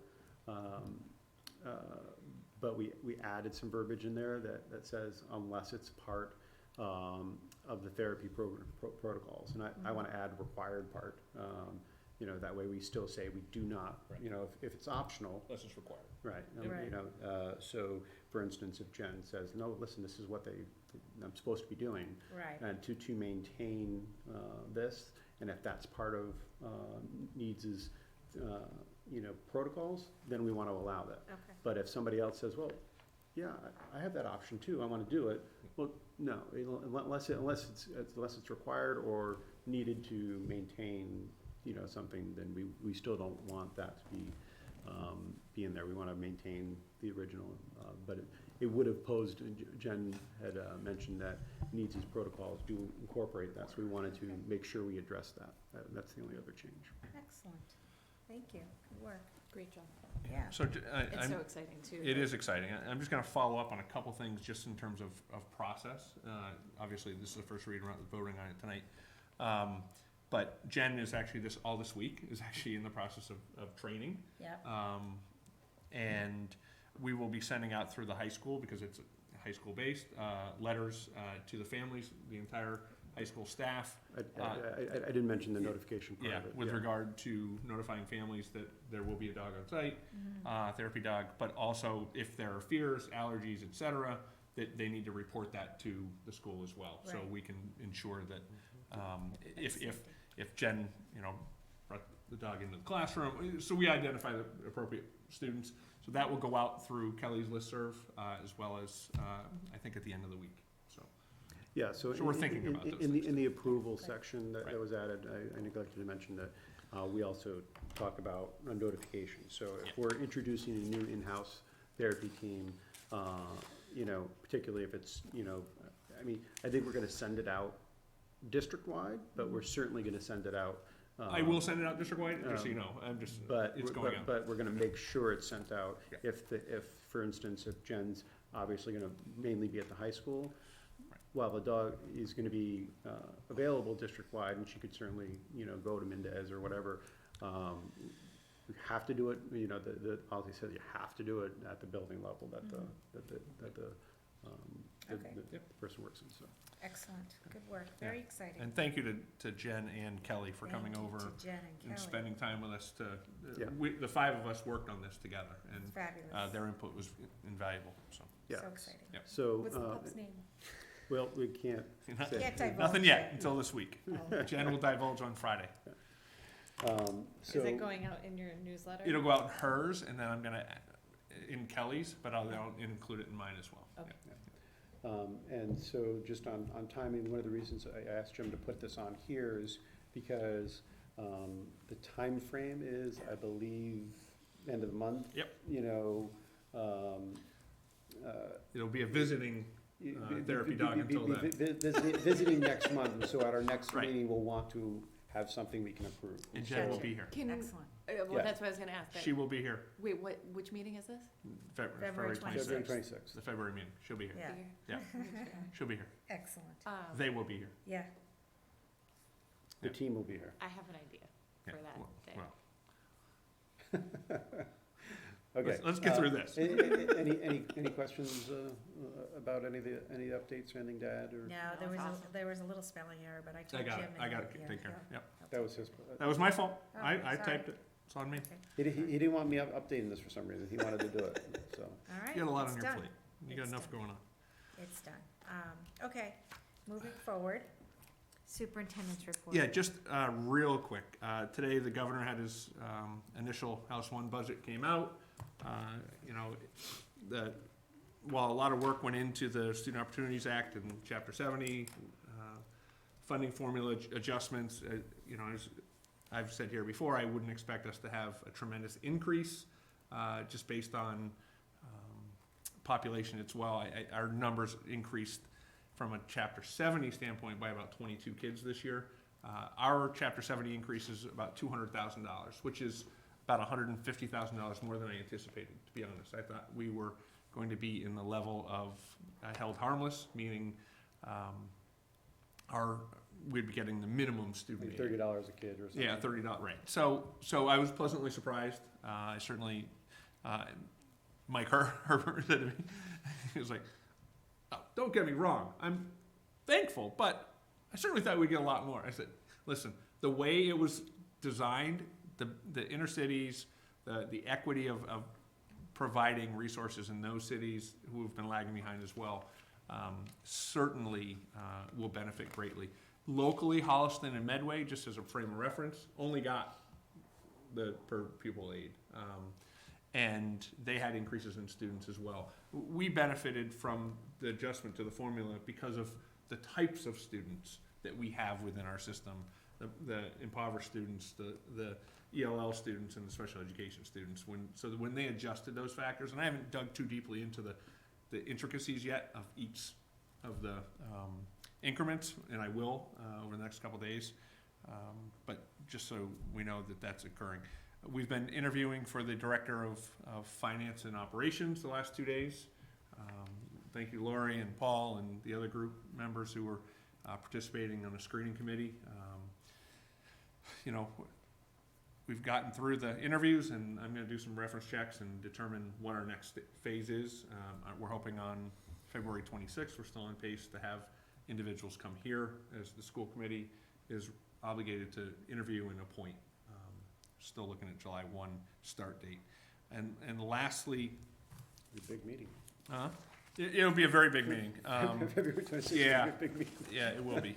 But we added some verbiage in there that says unless it's part of the therapy protocols. And I want to add required part. You know, that way we still say we do not, Right. you know, if it's optional. Unless it's required. Right. Right. You know, so for instance, if Jen says, no, listen, this is what I'm supposed to be doing. Right. And to maintain this, and if that's part of needs is, you know, protocols, then we want to allow that. Okay. But if somebody else says, well, yeah, I have that option too, I want to do it, well, no, unless it's required or needed to maintain, you know, something, then we still don't want that to be in there. We want to maintain the original, but it would have posed, Jen had mentioned that needs as protocols do incorporate that, so we wanted to make sure we address that. That's the only other change. Excellent. Thank you. Good work. Great job. Yeah. So It's so exciting too. it is exciting. I'm just going to follow up on a couple things just in terms of process. Obviously, this is the first read, we're not voting on it tonight. But Jen is actually all this week is actually in the process of training. Yeah. And we will be sending out through the high school, because it's high school based, letters to the families, the entire high school staff. I didn't mention the notification part of it. With regard to notifying families that there will be a dog on site, therapy dog, but also if there are fears, allergies, et cetera, that they need to report that to the school as well. So Right. we can ensure that if Jen, you know, brought the dog into the classroom, so we identify the appropriate students. So that will go out through Kelly's listserv, as well as, I think at the end of the week, so. Yeah, so So we're thinking about those in things the too. approval section that Right. was added, I neglected to mention that we also talk about a notification. So if we're introducing a new in-house therapy team, you know, particularly if it's, you know, I mean, I think we're gonna send it out district-wide, but we're certainly gonna send it out. I will send it out district-wide, just so you know, But it's going out. But we're gonna make sure it's sent out. Yeah. If, for instance, if Jen's obviously gonna mainly be at the high school. Right. While the dog is gonna be, available district-wide, and she could certainly, go to Mendez or whatever. You have to do it, the policy says you have to do it at the building level that the Okay. the person works in, so. Excellent, good work, very exciting. And thank you to Jen and Kelly for coming Thank you over to Jen and Kelly. and spending time with us to, Yeah. the five of us worked on this together, and Fabulous, their input was invaluable, so. Yeah. so exciting. Yeah. So, What's the pup's name? well, we can't say. Can't divulge Nothing yet it. until this week. Oh. Jen will divulge on Friday. Is it going out in your newsletter? It'll go out in hers, and then I'm gonna, in Kelly's, but I'll include it in mine as well. Okay. And so just on timing, one of the reasons I asked Jim to put this on here is because, the time frame is, I believe, end of the month. Yep. It'll be a visiting, therapy dog until then. Visiting next month, so at our next Right. meeting, we'll want to have something we can approve. And Jen will be here. Excellent. Well, Yeah. that's what I was gonna ask. She will be here, Wait, which meeting is this? February February 26th. February 26th. twenty-sixth. The February meeting, she'll be here. Yeah, Yeah. She'll be here. excellent, They will be here. yeah. The Yeah. team will be here. I have an idea Yeah, for that well, day. well, Okay. let's get through this. Any questions, about any of the updates or anything to add, or? No, No, there was, awesome. there was a little spelling error, but I I told Jim. got it, and I got it yeah, taken care of, yeah. yep. That was his, That was my fault. Oh, I sorry. typed it, it's on me. he didn't want me updating this for some reason, he wanted to do it, so. All right, You got a lot it's on your done. plate. You got It's enough done. going on. It's done. Okay, moving forward, superintendent's report. Yeah, just real quick. Today, the governor had his initial House One budget came out. You know, while a lot of work went into the Student Opportunities Act and Chapter 70, funding formula adjustments, you know, as I've said here before, I wouldn't expect us to have a tremendous increase just based on population as well. Our numbers increased from a Chapter 70 standpoint by about 22 kids this year. Our Chapter 70 increase is about $200,000, which is about $150,000 more than I anticipated, to be honest. I thought we were going to be in the level of held harmless, meaning we'd be getting the minimum student Like aid. $30 a kid or something. Yeah, $30, right. So I was pleasantly surprised. I certainly, Mike Herbert said to me, he was like, oh, don't get me wrong, I'm thankful, but I certainly thought we'd get a lot more. I said, listen, the way it was designed, the inner cities, the equity of providing resources in those cities who have been lagging behind as well, certainly will benefit greatly. Locally, Holliston and Medway, just as a frame of reference, only got the per pupil aid. And they had increases in students as well. We benefited from the adjustment to the formula because of the types of students that we have within our system, the impoverished students, the ELL students, and the special education students. When they adjusted those factors, and I haven't dug too deeply into the intricacies yet of each of the increments, and I will over the next couple days, but just so we know that that's occurring. We've been interviewing for the Director of Finance and Operations the last 2 days. Thank you, Lori and Paul and the other group members who were participating on the screening committee. You know, we've gotten through the interviews, and I'm going to do some reference checks and determine what our next phase is. We're hoping on February 26th, we're still on pace to have individuals come here as the school committee is obligated to interview and appoint. Still looking at July 1 start date. And lastly, A big meeting. it'll be a very big meeting. February 26th yeah. is a big meeting. Yeah, it will be.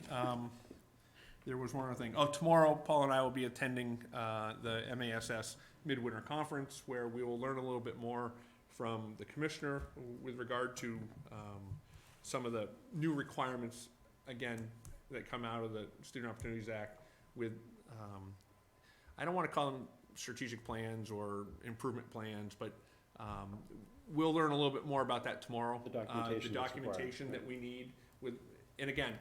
There was one other thing. Oh, tomorrow, Paul and I will be attending the MASS Midwinter Conference, where we will learn a little bit more from the commissioner with regard to some of the new requirements, again, that come out of the Student Opportunities Act with, I don't want to call them strategic plans or improvement plans, but we'll learn a little bit more about that tomorrow. The documentation that's documentation required, that we need with, and again,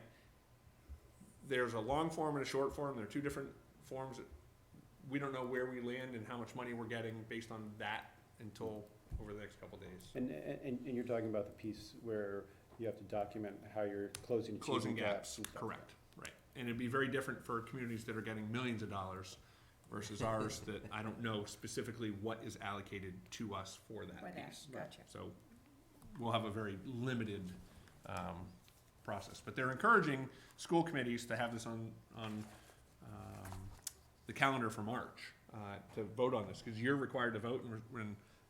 there's a long form and a short form. There are two different forms. We don't know where we land and how much money we're getting based on that until over the next couple days. And you're talking about the piece where you have to document how you're closing Closing achievement gaps, and stuff. correct, right. And it'd be very different for communities that are getting millions of dollars versus ours that I don't know specifically what is allocated to us for that piece. Gotcha. So we'll have a very limited process. But they're encouraging school committees to have this on the calendar for March, to vote on this, because you're required to vote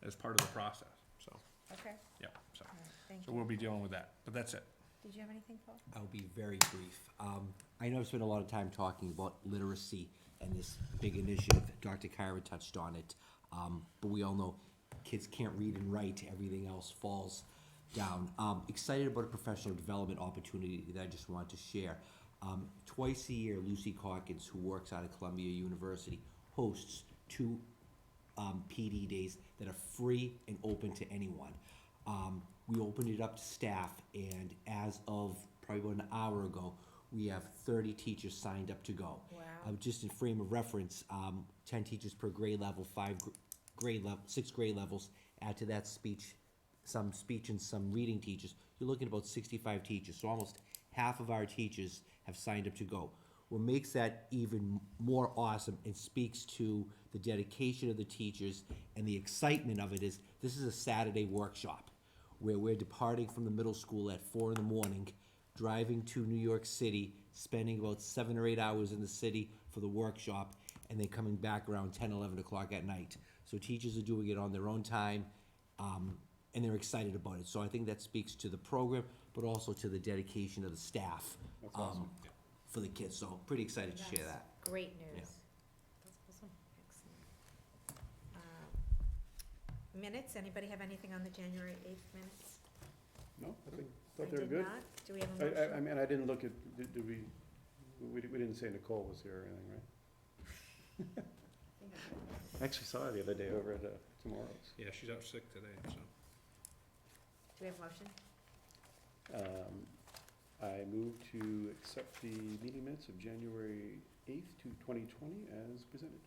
as part of the process, so, Okay, yeah, so. all right, thank So you. we'll be dealing with that, but that's it. Did you have anything, Paul? I'll be very brief. I know I've spent a lot of time talking about literacy and this big initiative. Dr. Kyra touched on it. But we all know kids can't read and write. Everything else falls down. Excited about a professional development opportunity that I just wanted to share. Twice a year, Lucy Calkins, who works out of Columbia University, hosts 2 PD days that are free and open to anyone. We opened it up to staff, and as of probably about an hour ago, we have 30 teachers signed up to go. Wow. Just in frame of reference, 10 teachers per grade level, 6 grade levels. Add to that some speech and some reading teachers. You're looking at about 65 teachers, so almost half of our teachers have signed up to go. What makes that even more awesome and speaks to the dedication of the teachers and the excitement of it is, this is a Saturday workshop where we're departing from the middle school at 4 a.m, driving to New York City, spending about 7 or 8 hours in the city for the workshop, and then coming back around 10, 11 o'clock at night. So teachers are doing it on their own time, and they're excited about it. So I think that speaks to the program, but also to the dedication of the staff. That's awesome. For the kids, so pretty excited to share that. Great news. Yeah. That's awesome. Excellent. Minutes, anybody have anything on the January 8th minutes? No, I I thought they were did good. not. Do we have a motion? I mean, I didn't look at, did we didn't say Nicole was here or anything, right? I actually saw her the other day over at Tomorrow's. Yeah, she's out sick today, so. Do we have a motion? I move to accept the meeting minutes of January 8th to 2020 as presented.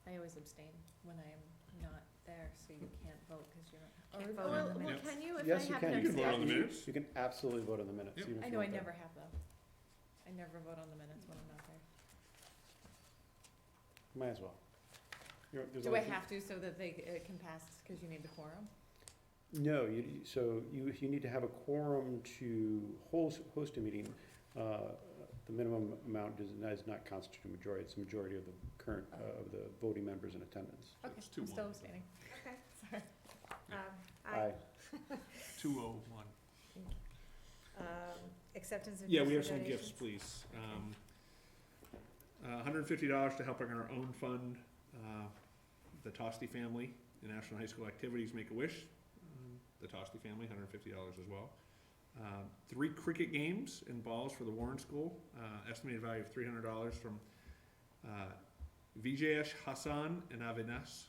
I always abstain when I am not there, so you can't vote because you're not. Can't Or- vote on the well, minutes. can you if Yes, I you happen can. to You can vote on the abstain? minutes. You can absolutely vote on the minutes, Yep. even if I you're know I not there. never have though. I never vote on the minutes when I'm not there. Might as well. There's Do I always- have to so that it can pass because you need the quorum? No, so you need to have a quorum to host a meeting. The minimum amount does not constitute a majority, it's a majority of the current, of the voting members in attendance. So Okay, it's I'm still 2-1. abstaining. Okay. Sorry. Aye. 201. Acceptance of. Yeah, we gifts have or some gifts, donations? please. $150 to helping our own fund, the Tosti family in Ashland High School activities, Make-A-Wish. The Tosti family, $150 as well. 3 cricket games and balls for the Warren School, estimated value of $300 from Vijayesh Hassan and Avinash.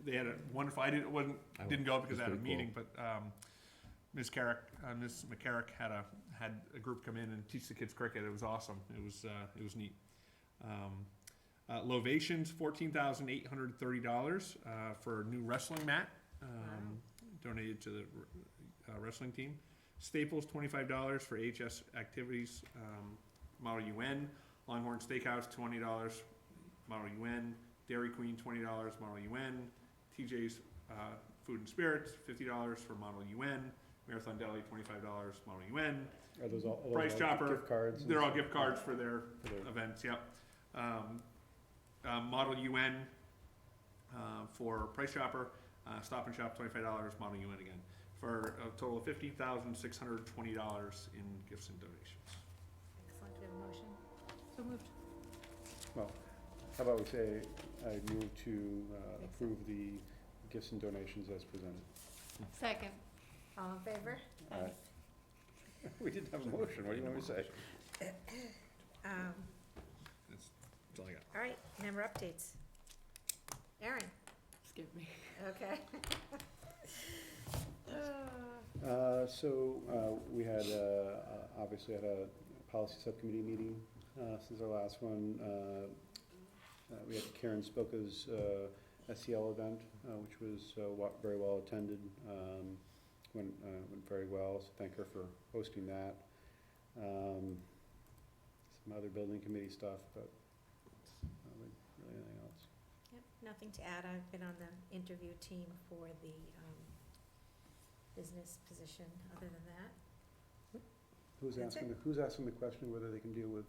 They had a wonderful, didn't go because I had a That's pretty meeting, but Ms. McCarrick had a group come in and teach the kids cricket. It was awesome. It was neat. Lovations, $14,830 for a new wrestling mat, donated to the wrestling team. Staples, $25 for HS activities, Model UN. Longhorn Steakhouse, $20, Model UN. Dairy Queen, $20, Model UN. TJ's Food and Spirits, $50 for Model UN. Marathon Deli, $25, Model UN. Are those all Price Chopper, gift cards? and They're all stuff? gift cards for their For their- events, yep. Model UN for Price Chopper, Stop and Shop, $25, Model UN again, for a total of $15,620 in gifts and donations. Excellent, do we have a motion? So moved. Well, how about we say, I move to approve the gifts and donations as presented. Second. All in favor? We didn't have a motion, what do you want me to say? That's all I got. All right, member updates. Aaron, Skip me. okay. We had, obviously had a policy subcommittee meeting since our last one. We had Karen Spilka's SEL event, which was very well attended. Went very well, so thank her for hosting that. Some other building committee stuff, but not really anything else. Yep, nothing to add. I've been on the interview team for the business position, other than that. Who's That's asking the question whether they can deal with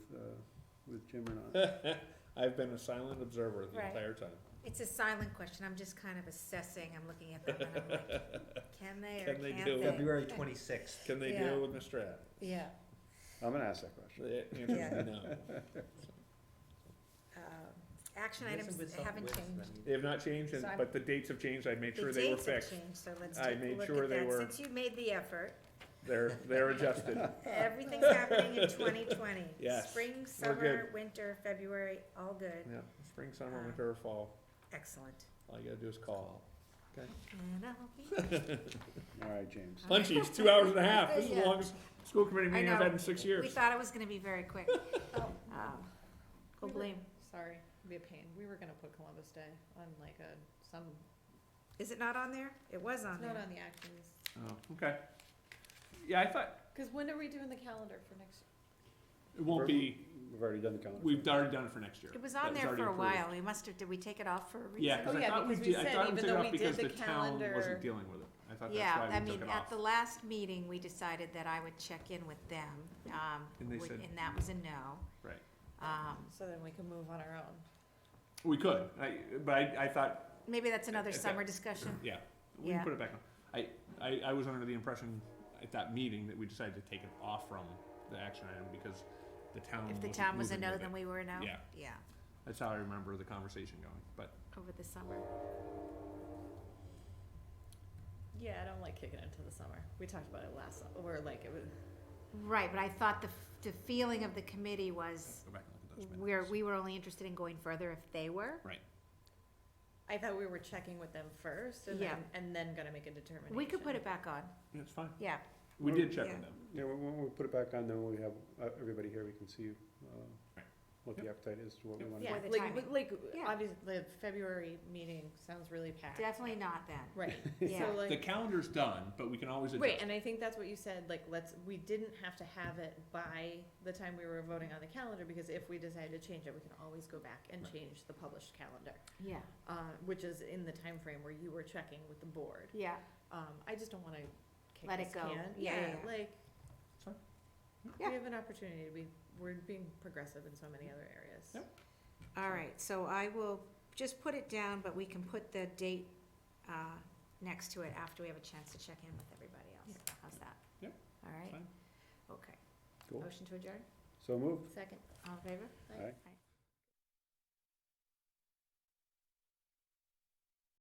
Jim or not? I've been a silent observer the Right. entire time. It's a silent question. I'm just kind of assessing. I'm looking at them and I'm like, can they or Can they can't do they? it? February 26th. Can they Yeah. deal with Mr. Adams? Yeah. I'm gonna ask that question. The answer Yeah. is no. Action items haven't changed. They have not changed, So I'm- but the dates have changed. I made sure The they were dates have fixed. changed, so let's I take a made look sure at they that. were- Since you made the effort, They're adjusted. everything's happening in 2020. Yes, Spring, we're summer, good. winter, February, all good. Yeah, spring, summer, winter, or fall. Excellent. All you gotta do is call. Okay. And I'll be All right, James. Lunchies, 2 hours and a half. This is the Yeah. longest school committee meeting I've know. had in 6 We years. thought it was gonna be very quick. Go We were- blame. Sorry, it'd be a pain. We were gonna put Columbus Day on like some, Is it not on there? It was on it's not there. on the actions. Oh, okay. Yeah, I thought Cause when are we doing the calendar for next? it won't be, We've already done the calendar. we've already done it for next year. It was That on there already for a approved. while. We must have, did we take it off for a reason? Yeah, cause Oh, I yeah, thought we because we did, I said thought we even took it though off we because did the the town calendar- wasn't dealing with it. I thought that's Yeah, why I we took mean, it at off. the last meeting, we decided that I would check in with them, And they said- and that was a no. Right. So then we can move on our own. We could, but I thought, Maybe that's another Okay. summer discussion. yeah, we Yeah. can put it back on. I was under the impression at that meeting that we decided to take it off from the action item because the town If the wasn't town was a moving no, with then it. we were a no? Yeah. Yeah, That's how I remember the conversation going, but over the summer. Yeah, I don't like kicking it into the summer. We talked about it last, or like it was, Right, but I thought the feeling of the committee was go back and look at those minutes. we were only interested in going further if they were. I thought we were checking with them first Yeah. and then gonna make a determination. We could put it back on, Yeah, it's fine. yeah. We did check Yeah. with them. Yeah, when we put it back on, then we have everybody here, we can see Right. what the appetite is, to what we Yep. want to Yeah, For the like, timing. like, Yeah. obviously, the February meeting sounds really packed. Definitely not then. Right, Yeah. so The like, calendar's done, but we can always adjust. right, and I think that's what you said, like, we didn't have to have it by the time we were voting on the calendar, because if we decided to change it, we can always go back and Right. change the published calendar, Yeah, which is in the time frame where you were checking with the board. yeah, I just don't wanna kick Let it this go. can. Yeah, yeah, yeah. Like, It's fine. Yeah. we have an opportunity to we're being progressive in so many other areas. Yep. all right, so I will just put it down, but we can put the date, next to it after we have a chance to check in with everybody else. How's that? Yep. All right? Fine. Okay. Cool. Motion to adjourn? So moved. Second. All in favor? Aye. Aye.